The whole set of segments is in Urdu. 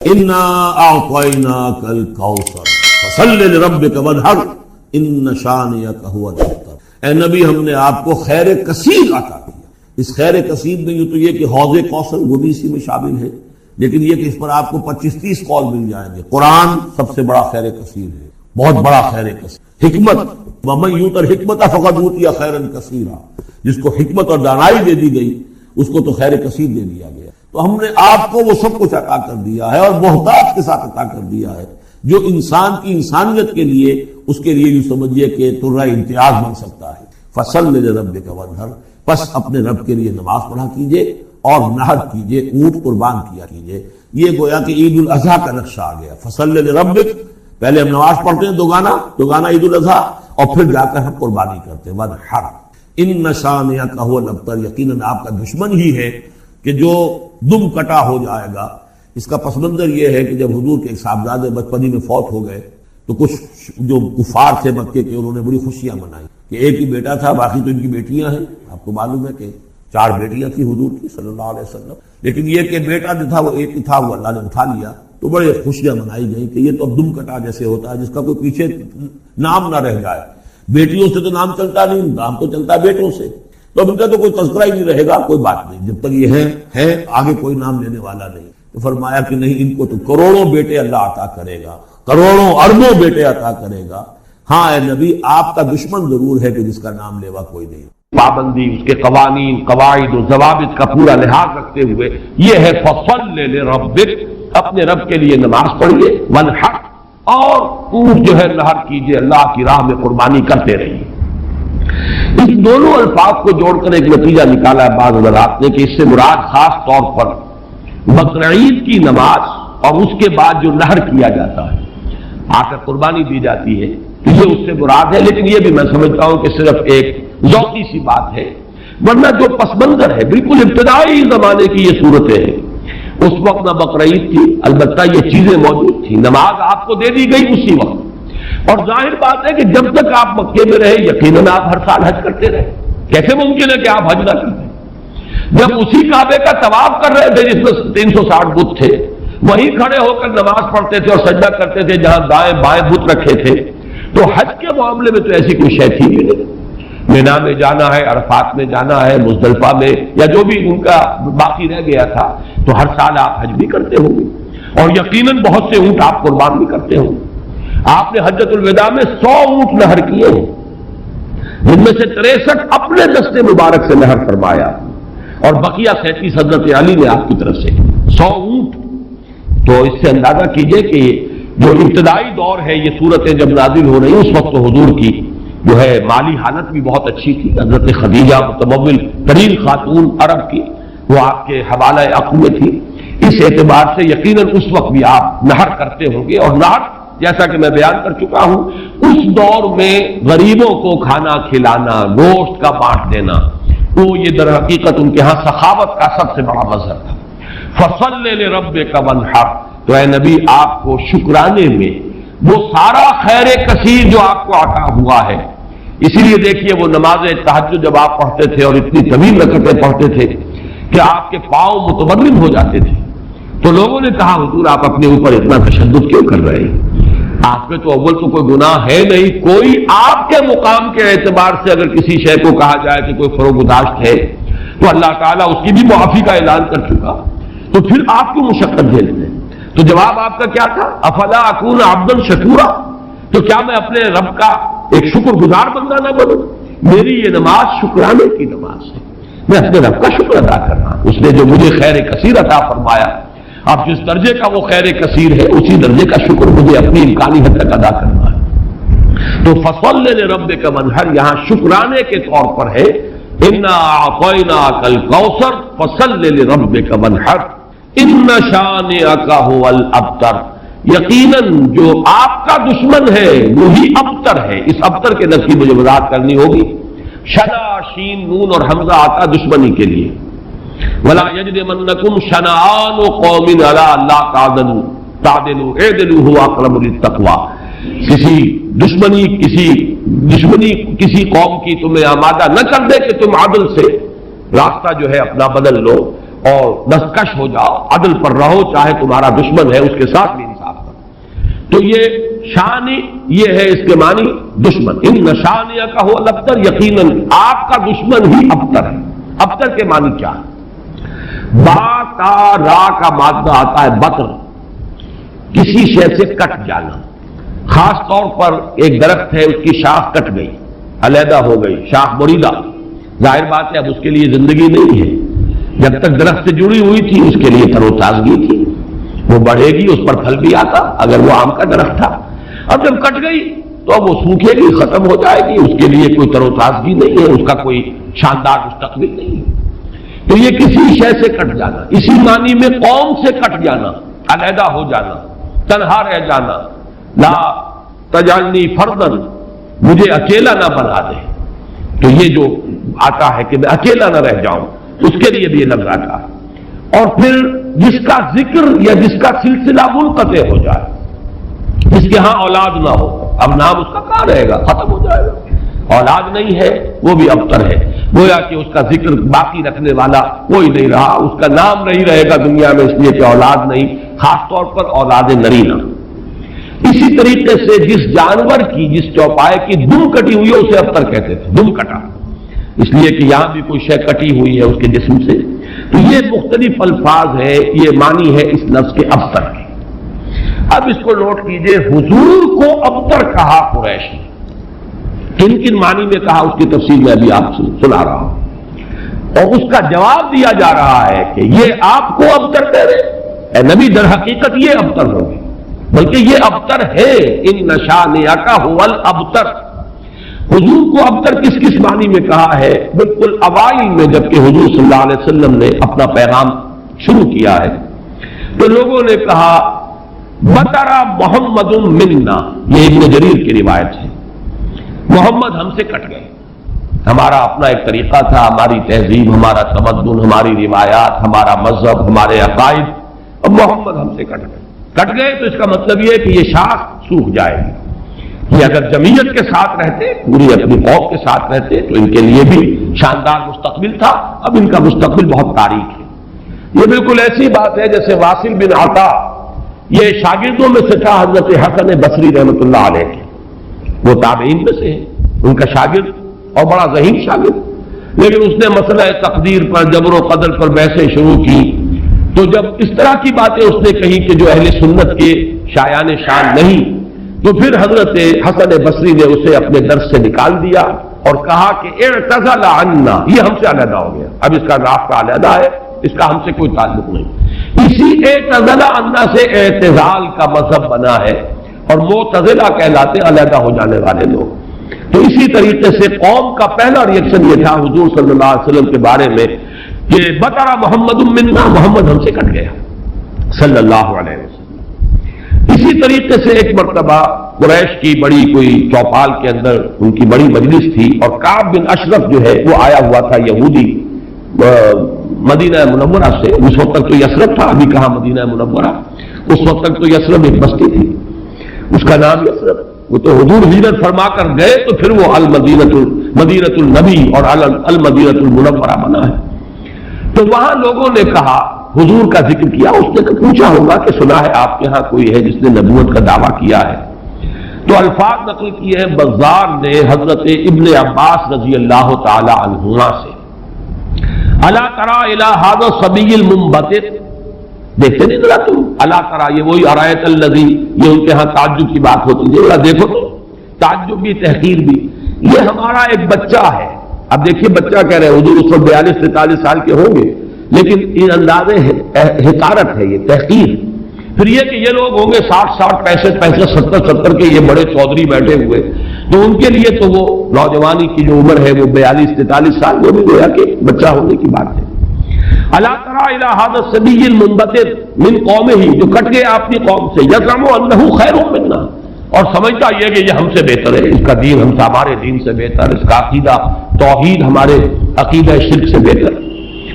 انا اعطیناک الکوثر فصل لربک وانحر ان شانئک هو الابتر۔ اے نبی ہم نے آپ کو خیر کثیر عطا کیا۔ اس خیر کثیر میں یوں تو یہ کہ حوض کوثر وہ بھی اسی میں شامل ہے، لیکن یہ کہ اس پر آپ کو 25-30 قول مل جائیں گے۔ قرآن سب سے بڑا خیر کثیر ہے، بہت بڑا خیر کثیر۔ حکمت، ومن یؤت الحکمۃ فقد اوتی خیرا کثیرا، جس کو حکمت اور دانائی دے دی گئی اس کو تو خیر کثیر دے دیا گیا۔ تو ہم نے آپ کو وہ سب کچھ عطا کر دیا ہے اور محتاط کے ساتھ عطا کر دیا ہے، جو انسان کی انسانیت کے لیے اس کے لیے یوں سمجھیے کہ ترہ امتیاز بن سکتا ہے۔ فصل لربک وانحر، پس اپنے رب کے لیے نماز پڑھا کیجئے اور نحر کیجئے، اونٹ قربان کیا کیجئے۔ یہ گویا کہ عید الاضحیٰ کا نقشہ آ گیا۔ فصل لربک، پہلے ہم نماز پڑھتے ہیں دوگانا عید الاضحیٰ، اور پھر جا کر ہم قربانی کرتے ہیں۔ وانحر ان شانئک هو الابتر، یقیناً آپ کا دشمن ہی ہے کہ جو دم کٹا ہو جائے گا۔ اس کا پس منظر یہ ہے کہ جب حضور کے ایک صاحبزادے بچپنی میں فوت ہو گئے تو کچھ جو کفار تھے مکے کے انہوں نے بڑی خوشیاں منائی کہ ایک ہی بیٹا تھا، باقی تو ان کی بیٹیاں ہیں۔ آپ کو معلوم ہے کہ 4 بیٹیاں تھیں حضور کی صلی اللہ علیہ وسلم، لیکن یہ کہ بیٹا جو تھا وہ ایک ہی تھا، وہ اللہ نے اٹھا لیا۔ تو بڑے خوشیاں منائی گئی کہ یہ تو اب دم کٹا جیسے ہوتا ہے جس کا کوئی پیچھے نام نہ رہ جائے۔ بیٹیوں سے تو نام چلتا نہیں، نام تو چلتا ہے بیٹوں سے، تو اب ان کا تو کوئی تذکرہ ہی نہیں رہے گا۔ کوئی بات نہیں، جب تک یہ ہے آگے کوئی نام لینے والا نہیں۔ تو فرمایا کہ نہیں، ان کو تو کروڑوں بیٹے اللہ عطا کرے گا، کروڑوں اربوں بیٹے عطا کرے گا۔ ہاں اے نبی، آپ کا دشمن ضرور ہے کہ جس کا نام لیوا کوئی نہیں۔ پابندی، اس کے قوانین، قواعد و ضوابط کا پورا لحاظ رکھتے ہوئے یہ ہے فصل لربک، اپنے رب کے لیے نماز پڑھیے، وانحر، اور اونٹ جو ہے نحر کیجئے، اللہ کی راہ میں قربانی کرتے رہیے۔ اس دونوں الفاظ کو جوڑ کر ایک نتیجہ نکالا ہے بعض حضرات نے کہ اس سے مراد خاص طور پر بقرعید کی نماز اور اس کے بعد جو نحر کیا جاتا ہے، آ کر قربانی دی جاتی ہے، تو یہ اس سے مراد ہے۔ لیکن یہ بھی میں سمجھتا ہوں کہ صرف ایک ذوقی سی بات ہے، ورنہ جو پس منظر ہے بالکل ابتدائی زمانے کی یہ صورتیں ہیں۔ اس وقت نہ بقرعید تھی، البتہ یہ چیزیں موجود تھیں، نماز آپ کو دے دی گئی اسی وقت۔ اور ظاہر بات ہے کہ جب تک آپ مکے میں رہے یقیناً آپ ہر سال حج کرتے رہے۔ کیسے ممکن ہے کہ آپ حج نہ کرتے؟ جب اسی کعبے کا طواف کر رہے تھے جس میں 360 بت تھے، وہیں کھڑے ہو کر نماز پڑھتے تھے اور سجدہ کرتے تھے جہاں دائیں بائیں بت رکھے تھے، تو حج کے معاملے میں تو ایسی کوئی شے تھی ہی نہیں۔ مینا میں جانا ہے، عرفات میں جانا ہے، مزدلفہ میں، یا جو بھی ان کا باقی رہ گیا تھا، تو ہر سال آپ حج بھی کرتے ہوں گے، اور یقیناً بہت سے اونٹ آپ قربان بھی کرتے ہوں گے۔ آپ نے حجۃ الوداع میں 100 اونٹ نحر کیے ہیں، جن میں سے 63 اپنے دست مبارک سے نحر فرمایا، اور بقیہ 37 حضرت علی نے آپ کی طرف سے 100 اونٹ۔ تو اس سے اندازہ کیجئے کہ جو ابتدائی دور ہے، یہ صورتیں جب نازل ہو رہی، اس وقت تو حضور کی جو ہے مالی حالت بھی بہت اچھی تھی۔ حضرت خدیجہ متمول ترین خاتون عرب کی، وہ آپ کے حوالہ عقل میں تھی۔ اس اعتبار سے یقیناً اس وقت بھی آپ نحر کرتے ہوں گے، اور نحر جیسا کہ میں بیان کر چکا ہوں، اس دور میں غریبوں کو کھانا کھلانا، گوشت کا بانٹ دینا، وہ یہ در حقیقت ان کے ہاں سخاوت کا سب سے بڑا مظہر تھا۔ فصل لربک وانحر، تو اے نبی آپ کو شکرانے میں وہ سارا خیر کثیر جو آپ کو عطا ہوا ہے، اسی لیے دیکھیے وہ نماز تہجد جب آپ پڑھتے تھے اور اتنی طویل رکعتیں پڑھتے تھے کہ آپ کے پاؤں متورم ہو جاتے تھے، تو لوگوں نے کہا حضور آپ اپنے اوپر اتنا تشدد کیوں کر رہے ہیں؟ آپ پہ تو اول تو کوئی گناہ ہے نہیں، کوئی آپ کے مقام کے اعتبار سے اگر کسی شے کو کہا جائے کہ کوئی فروگزاشت ہے تو اللہ تعالیٰ اس کی بھی معافی کا اعلان کر چکا، تو پھر آپ کی مشقت جھیل لیں۔ تو جواب آپ کا کیا تھا؟ افلا اکون عبدا شکورا، تو کیا میں اپنے رب کا ایک شکر گزار بندہ نہ بنوں؟ میری یہ نماز شکرانے کی نماز ہے، میں اپنے رب کا شکر ادا کر رہا ہوں، اس نے جو مجھے خیر کثیر عطا فرمایا۔ اب جس درجے کا وہ خیر کثیر ہے اسی درجے کا شکر مجھے اپنی امکانی حد تک ادا کرنا ہے۔ تو فصل لربک وانحر یہاں شکرانے کے طور پر ہے، انا اعطیناک الکوثر فصل لربک وانحر ان شانئک هو الابتر، یقیناً جو آپ کا دشمن ہے وہی ابتر ہے۔ اس ابتر کے لفظ کی مجھے وضاحت کرنی ہوگی۔ شنا، شین، نون اور حمزہ آتا دشمنی کے لیے۔ وَلَا يَجْرِمَنَّكُمْ شَنَآنُ قَوْمٍ عَلَىٰ أَلَّا تَعْدِلُوا اعْدِلُوا هُوَ أَقْرَبُ لِلتَّقْوَىٰ، دشمنی کسی قوم کی تمہیں آمادہ نہ کر دے کہ تم عدل سے راستہ جو ہے اپنا بدل لو، اور دستکش ہو جاؤ، عدل پر رہو، چاہے تمہارا دشمن ہے اس کے ساتھ بھی انصاف کرو۔ تو یہ شان یہ ہے، اس کے معنی دشمن۔ ان نشانیہ کا ہو الابتر، یقیناً آپ کا دشمن ہی ابتر ہے۔ ابتر کے معنی کیا ہے؟ با تا را کا مادہ آتا ہے بطر، کسی شے سے کٹ جانا۔ خاص طور پر ایک درخت ہے، اس کی شاخ کٹ گئی، علیحدہ ہو گئی، شاخ بریدہ، ظاہر بات ہے اب اس کے لیے زندگی نہیں ہے۔ جب تک درخت سے جڑی ہوئی تھی اس کے لیے تر و تازگی تھی، وہ بڑھے گی، اس پر پھل بھی آتا اگر وہ آم کا درخت تھا۔ اب جب کٹ گئی تو اب وہ سوکھے گی، ختم ہو جائے گی، اس کے لیے کوئی تر و تازگی نہیں ہے، اس کا کوئی شاندار مستقبل نہیں ہے۔ تو یہ کسی شے سے کٹ جانا، اسی معنی میں قوم سے کٹ جانا، علیحدہ ہو جانا، تنہا رہ جانا۔ لا تجعلنی فردن، مجھے اکیلا نہ بنا دے۔ تو یہ جو آتا ہے کہ میں اکیلا نہ رہ جاؤں، اس کے لیے بھی یہ لگ رہا تھا۔ اور پھر جس کا ذکر یا جس کا سلسلہ منقطع ہو جائے، جس کے ہاں اولاد نہ ہو، اب نام اس کا کہاں رہے گا، ختم ہو جائے گا، اولاد نہیں ہے، وہ بھی ابتر ہے۔ گویا کہ اس کا ذکر باقی رکھنے والا کوئی نہیں رہا، اس کا نام نہیں رہے گا دنیا میں، اس لیے کہ اولاد نہیں، خاص طور پر اولاد نرینہ۔ اسی طریقے سے جس جانور کی، جس چوپائے کی دم کٹی ہوئی ہے اسے ابتر کہتے تھے، دم کٹا، اس لیے کہ یہاں بھی کوئی شے کٹی ہوئی ہے اس کے جسم سے۔ تو یہ مختلف الفاظ ہے، یہ معنی ہے اس لفظ کے ابتر کے۔ اب اس کو نوٹ کیجئے، حضور کو ابتر کہا قریش نے، کن کن معنی میں کہا اس کی تفصیل میں ابھی آپ سے سنا رہا ہوں، اور اس کا جواب دیا جا رہا ہے کہ یہ آپ کو ابتر کہہ رہے اے نبی، در حقیقت یہ ابتر ہوگی، بلکہ یہ ابتر ہے۔ ان نشانیہ کا هو الابتر، حضور کو ابتر کس کس معنی میں کہا ہے؟ بالکل اوائل میں جبکہ حضور صلی اللہ علیہ وسلم نے اپنا پیغام شروع کیا ہے تو لوگوں نے کہا بطرا محمد منا، یہ ابن جریر کی روایت ہے، محمد ہم سے کٹ گئے، ہمارا اپنا ایک طریقہ تھا، ہماری تہذیب، ہمارا تمدن، ہماری روایات، ہمارا مذہب، ہمارے عقائد، اب محمد ہم سے کٹ گئے تو اس کا مطلب یہ ہے کہ یہ شاخ سوکھ جائے گی۔ یہ اگر جمعیت کے ساتھ رہتے، پوری اپنی قوم کے ساتھ رہتے تو ان کے لیے بھی شاندار مستقبل تھا، اب ان کا مستقبل بہت تاریک ہے۔ یہ بالکل ایسی بات ہے جیسے واصل بن عطا، یہ شاگردوں میں سے تھا حضرت حسن بصری رحمۃ اللہ علیہ کے، وہ تابعین میں سے ہے، ان کا شاگرد اور بڑا ذہین شاگرد، لیکن اس نے مسئلہ تقدیر پر، جبر و قدر پر بحثیں شروع کی، تو جب اس طرح کی باتیں اس نے کہی کہ جو اہل سنت کے شایان شان نہیں، تو پھر حضرت حسن بصری نے اسے اپنے درس سے نکال دیا اور کہا کہ اعتزل عنا، یہ ہم سے علیحدہ ہو گیا، اب اس کا راستہ علیحدہ ہے، اس کا ہم سے کوئی تعلق نہیں۔ اسی اعتزل عنا سے اعتزال کا مذہب بنا ہے، اور معتزلہ کہلاتے علیحدہ ہو جانے والے لوگ۔ تو اسی طریقے سے قوم کا پہلا ریئیکشن یہ تھا حضور صلی اللہ علیہ وسلم کے بارے میں کہ بطرا محمد منا، محمد ہم سے کٹ گیا صلی اللہ علیہ وسلم۔ اسی طریقے سے ایک مرتبہ قریش کی بڑی کوئی چوپال کے اندر ان کی بڑی مجلس تھی، اور کعب بن اشرف جو ہے وہ آیا ہوا تھا، یہودی، مدینہ منورہ سے، اس وقت تک تو یثرب تھا، ابھی کہاں مدینہ منورہ، اس وقت تک تو یثرب ایک بستی تھی، اس کا نام یثرب، وہ تو حضور ہجرت فرما کر گئے تو پھر وہ مدینۃ النبی اور المدینۃ المنورہ بنا ہے۔ تو وہاں لوگوں نے کہا، حضور کا ذکر کیا، اس نے پوچھا ہوگا کہ سنا ہے آپ کے ہاں کوئی ہے جس نے نبوت کا دعویٰ کیا ہے، تو الفاظ نقل کیے ہیں بزار نے حضرت ابن عباس رضی اللہ تعالی عنہما سے، الا تری الی ھذا الصبی المنبتر، دیکھتے نہیں ذرا تم، الا تری، یہ وہی ارایت الذی، یہ ان کے ہاں تعجب کی بات ہوتی ہے، ذرا دیکھو تو، تعجب بھی تحقیر بھی، یہ ہمارا ایک بچہ ہے۔ اب دیکھیے بچہ کہہ رہے ہیں، حضور اس وقت 42-43 سال کے ہوں گے، لیکن ان انداز حقارت ہے، یہ تحقیر۔ پھر یہ کہ یہ لوگ ہوں گے 60 65 70 کے، یہ بڑے چودھری بیٹھے ہوئے، تو ان کے لیے تو وہ نوجوانی کی جو عمر ہے وہ 42-43 سال، وہ بھی گویا کہ بچہ ہونے کی بات ہے۔ الا تری الی ھذا الصبی المنبتر من قومہ، جو کٹ گئے اپنی قوم سے، یزعم انہ خیر منا، اور سمجھتا یہ کہ یہ ہم سے بہتر ہے، اس کا دین ہم سے، ہمارے دین سے بہتر، اس کا عقیدہ توحید ہمارے عقیدہ شرک سے بہتر۔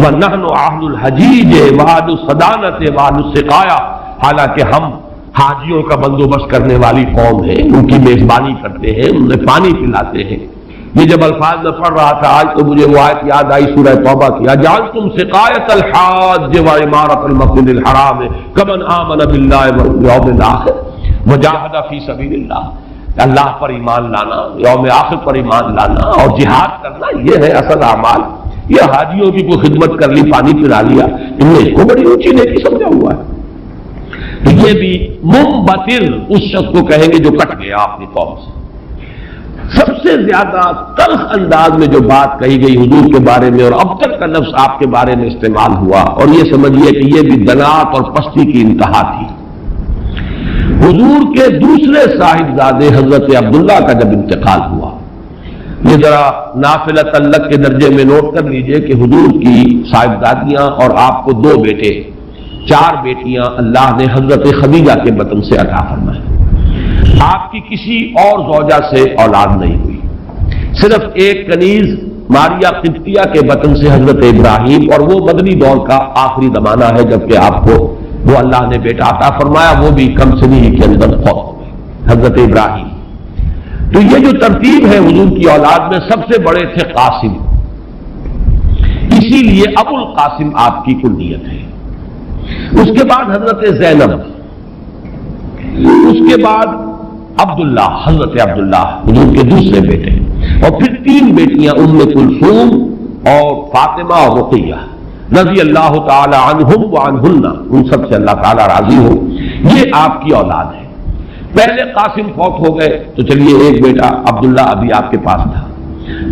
وَنَحْنُ أَهْلُ الْحَجِيجِ وَأَهْلُ الصَّدَانَةِ وَأَهْلُ السِّقَایَةِ، حالانکہ ہم حاجیوں کا بندوبست کرنے والی قوم ہے، ان کی میزبانی کرتے ہیں، انہیں پانی پلاتے ہیں، یہ جب الفاظ میں پڑھ رہا تھا آج تو مجھے وہ آیت یاد آئی سورہ توبہ کی، اجعلتم سقایۃ الحاج وعمارۃ المسجد الحرام کمن آمن باللہ والیوم الآخر وجاہد فی سبیل اللہ، اللہ پر ایمان لانا، یوم آخر پر ایمان لانا اور جہاد کرنا، یہ ہے اصل اعمال۔ یہ حاجیوں کی کوئی خدمت کر لی، پانی پلا لیا، ان میں اس کو بڑی اونچی نیکی سمجھا ہوا ہے۔ تو یہ بھی منبتر اس شخص کو کہیں گے جو کٹ گیا اپنی قوم سے۔ سب سے زیادہ تلخ انداز میں جو بات کہی گئی حضور کے بارے میں، اور ابتر کا لفظ آپ کے بارے میں استعمال ہوا، اور یہ سمجھیے کہ یہ بھی دنات اور پستی کی انتہا تھی۔ حضور کے دوسرے صاحبزادے حضرت عبداللہ کا جب انتقال ہوا، یہ ذرا نافلہ تعلق کے درجے میں نوٹ کر لیجئے کہ حضور کی صاحبزادیاں اور آپ کو 2 بیٹے، 4 بیٹیاں اللہ نے حضرت خدیجہ کے بطن سے عطا فرمائے۔ آپ کی کسی اور زوجہ سے اولاد نہیں ہوئی، صرف ایک کنیز ماریہ قبطیہ کے بطن سے حضرت ابراہیم، اور وہ مدنی دور کا آخری زمانہ ہے جبکہ آپ کو وہ اللہ نے بیٹا عطا فرمایا، وہ بھی کم سنی کے اندر فوت ہو گئے، حضرت ابراہیم۔ تو یہ جو ترتیب ہے حضور کی اولاد میں، سب سے بڑے تھے قاسم، اسی لیے ابو القاسم آپ کی کنیت ہے۔ اس کے بعد حضرت زینب، اس کے بعد عبداللہ، حضرت عبداللہ حضور کے دوسرے بیٹے، اور پھر 3 بیٹیاں ام کلثوم اور فاطمہ اور رقیہ رضی اللہ تعالی عنہم وعنہن، ان سب سے اللہ تعالی راضی ہو۔ یہ آپ کی اولاد ہے۔ پہلے قاسم فوت ہو گئے تو چلیے ایک بیٹا عبداللہ ابھی آپ کے پاس تھا،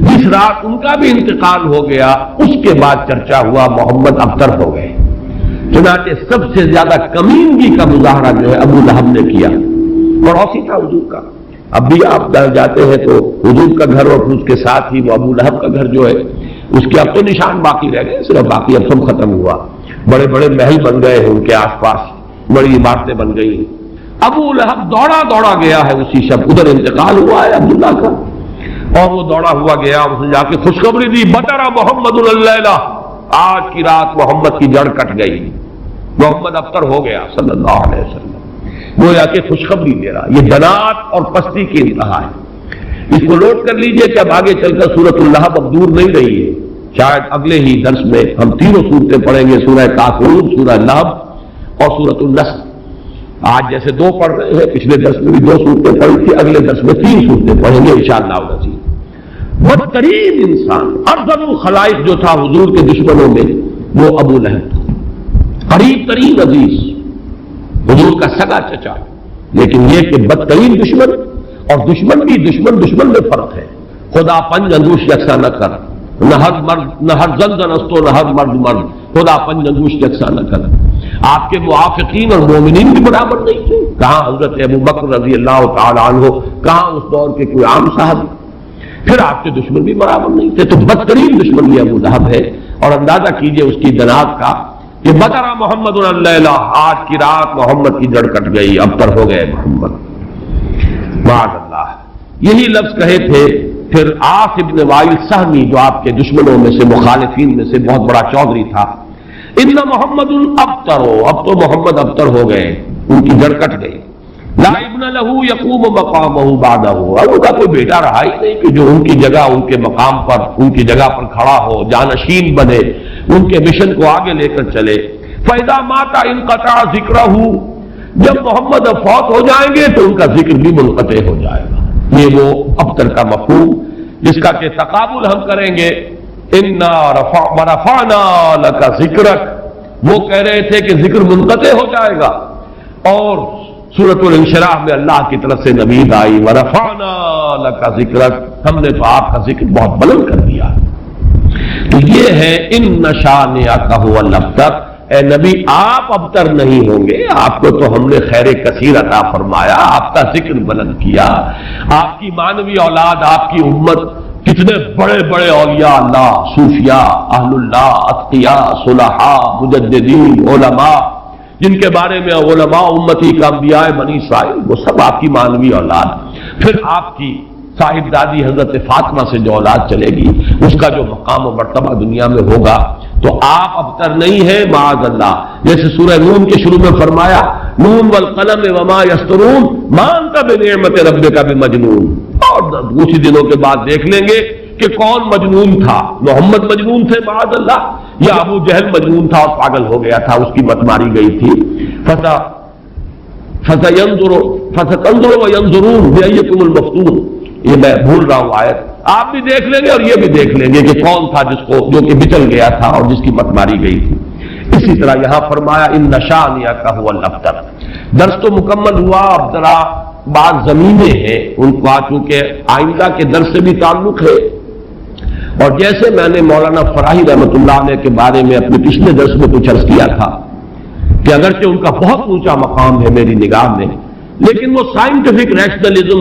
جس رات ان کا بھی انتقال ہو گیا، اس کے بعد چرچا ہوا محمد ابتر ہو گئے۔ چنانچہ سب سے زیادہ کمینگی کا مظاہرہ جو ہے ابو لہب نے کیا، پڑوسی تھا حضور کا۔ اب بھی آپ جاتے ہیں تو حضور کا گھر اور اس کے ساتھ ہی وہ ابو لہب کا گھر جو ہے اس کے اب تو نشان باقی رہ گئے، صرف باقی اب سب ختم ہوا، بڑے بڑے محل بن گئے ہیں ان کے آس پاس، بڑی عمارتیں بن گئی۔ ابو لہب دوڑا دوڑا گیا ہے اسی شب، ادھر انتقال ہوا ہے عبداللہ کا، اور وہ دوڑا ہوا گیا، اس نے جا کے خوشخبری دی، بطر محمد اللیلہ، آج کی رات محمد کی جڑ کٹ گئی، محمد ابتر ہو گیا صلی اللہ علیہ وسلم۔ وہ جا کے خوشخبری دے رہا، یہ دنات اور پستی کی انتہا ہے۔ اس کو نوٹ کر لیجئے کہ اب آگے چل کر سورۃ اللہب اب دور نہیں رہی ہے، شاید اگلے ہی درس میں ہم 3 صورتیں پڑھیں گے، سورہ کافرون، سورہ لہب اور سورۃ النصر۔ آج جیسے 2 پڑھ رہے ہیں، پچھلے درس میں بھی 2 صورتیں پڑھی تھی، اگلے درس میں 3 صورتیں پڑھیں گے انشاءاللہ العزیز۔ بدترین انسان، ارذل الخلائق جو تھا حضور کے دشمنوں میں، وہ ابو لہب تھا، قریب ترین عزیز، حضور کا سگا چچا، لیکن یہ کہ بدترین دشمن، اور دشمن بھی دشمن میں فرق ہے۔ خدا پنج انگوش یکساں نہ کر، نہ ہر زن زنستو نہ ہر مرد، خدا پنج انگوش یکساں نہ کر۔ آپ کے موافقین اور مومنین بھی برابر نہیں تھے، کہاں حضرت ابو بکر رضی اللہ تعالی عنہ، کہاں اس دور کے کوئی عام صاحب، پھر آپ کے دشمن بھی برابر نہیں تھے۔ تو بدترین دشمن یہ ابو لہب ہے، اور اندازہ کیجئے اس کی دنات کا کہ بطر محمد اللیلہ، آج کی رات محمد کی جڑ کٹ گئی، ابتر ہو گئے محمد، معاذ اللہ۔ یہی لفظ کہے تھے پھر عاص ابن وائل سہمی، جو آپ کے دشمنوں میں سے، مخالفین میں سے بہت بڑا چودھری تھا، ان محمد الابتر، اب تو محمد ابتر ہو گئے، ان کی جڑ کٹ گئی۔ لا ابن لہ یقوم مقامہ بعدہ، اب ان کا کوئی بیٹا رہا ہی نہیں کہ جو ان کی جگہ، ان کے مقام پر، ان کی جگہ پر کھڑا ہو، جانشین بنے، ان کے مشن کو آگے لے کر چلے۔ فَإِذَا مَاتَ انقطع ذِكْرَهُ، جب محمد فوت ہو جائیں گے تو ان کا ذکر بھی منقطع ہو جائے گا۔ یہ وہ ابتر کا مفہوم جس کا کہ تقابل ہم کریں گے، اِنَّا رَفَعْنَا لَكَ ذِكْرَكَ، وہ کہہ رہے تھے کہ ذکر منقطع ہو جائے گا، اور سورۃ الانشراح میں اللہ کی طرف سے نوید آئی، وَرَفَعْنَا لَكَ ذِكْرَكَ، ہم نے تو آپ کا ذکر بہت بلند کر دیا۔ تو یہ ہے اِنَّ شَانِئَكَ هُوَ الْأَبْتَرُ، اے نبی آپ ابتر نہیں ہوں گے، آپ کو تو ہم نے خیر کثیر عطا فرمایا، آپ کا ذکر بلند کیا، آپ کی مانوی اولاد، آپ کی امت، کتنے بڑے بڑے اولیاء اللہ، صوفیاء، اہل اللہ، اتقیاء، صلحاء، مجددین، علماء، جن کے بارے میں علماء امتی کا انبیاء بنی اسرائیل، وہ سب آپ کی مانوی اولاد۔ پھر آپ کی صاحبزادی حضرت فاطمہ سے جو اولاد چلے گی، اس کا جو مقام و مرتبہ دنیا میں ہوگا، تو آپ ابتر نہیں ہیں معاذ اللہ۔ جیسے سورہ نون کے شروع میں فرمایا نون والقلم وما یسطرون ما انت بنعمت ربک بمجنون. اور کچھ دنوں کے بعد دیکھ لیں گے کہ کون مجنون تھا. محمد مجنون تھے معاذ اللہ، یا ابو جہل مجنون تھا اور پاگل ہو گیا تھا، اس کی مت ماری گئی تھی. فَسَتَنظُرُ وَيَنظُرُونَ بِأَيِّكُمُ الْمَفْتُونُ. یہ میں بھول رہا ہوں آیت، آپ بھی دیکھ لیں گے اور یہ بھی دیکھ لیں گے کہ کون تھا جو کہ بچل گیا تھا اور جس کی مت ماری گئی تھی. اسی طرح یہاں فرمایا ان شانئک هو الابتر. درس تو مکمل ہوا، اب ذرا بعض زمینیں ہیں ان کو چونکہ آئندہ کے درس سے بھی تعلق ہے. اور جیسے میں نے مولانا فراہی رحمۃ اللہ علیہ کے بارے میں اپنے پچھلے درس میں کچھ عرض کیا تھا کہ اگرچہ ان کا بہت اونچا مقام ہے میری نگاہ میں، لیکن وہ سائنٹیفک ریشنلزم